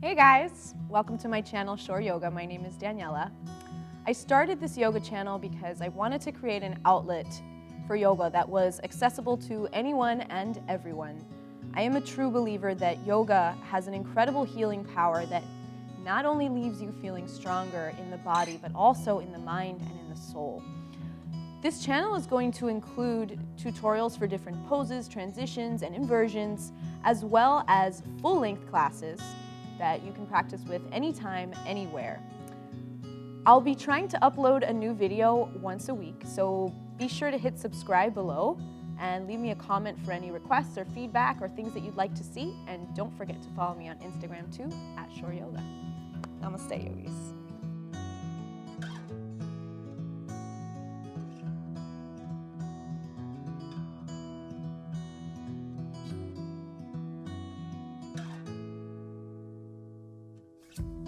Hey guys, welcome to my channel Shor Yoga. My name is Daniela. I started this yoga channel because I wanted to create an outlet for yoga that was accessible to anyone and everyone. I am a true believer that yoga has an incredible healing power that not only leaves you feeling stronger in the body, but also in the mind and in the soul. This channel is going to include tutorials for different poses, transitions, and inversions, as well as full-length classes that you can practice with anytime, anywhere. I'll be trying to upload a new video once a week, so be sure to hit subscribe below and leave me a comment for any requests or feedback or things that you'd like to see. And don't forget to follow me on Instagram too, @ShorYoga. Namaste, yogis.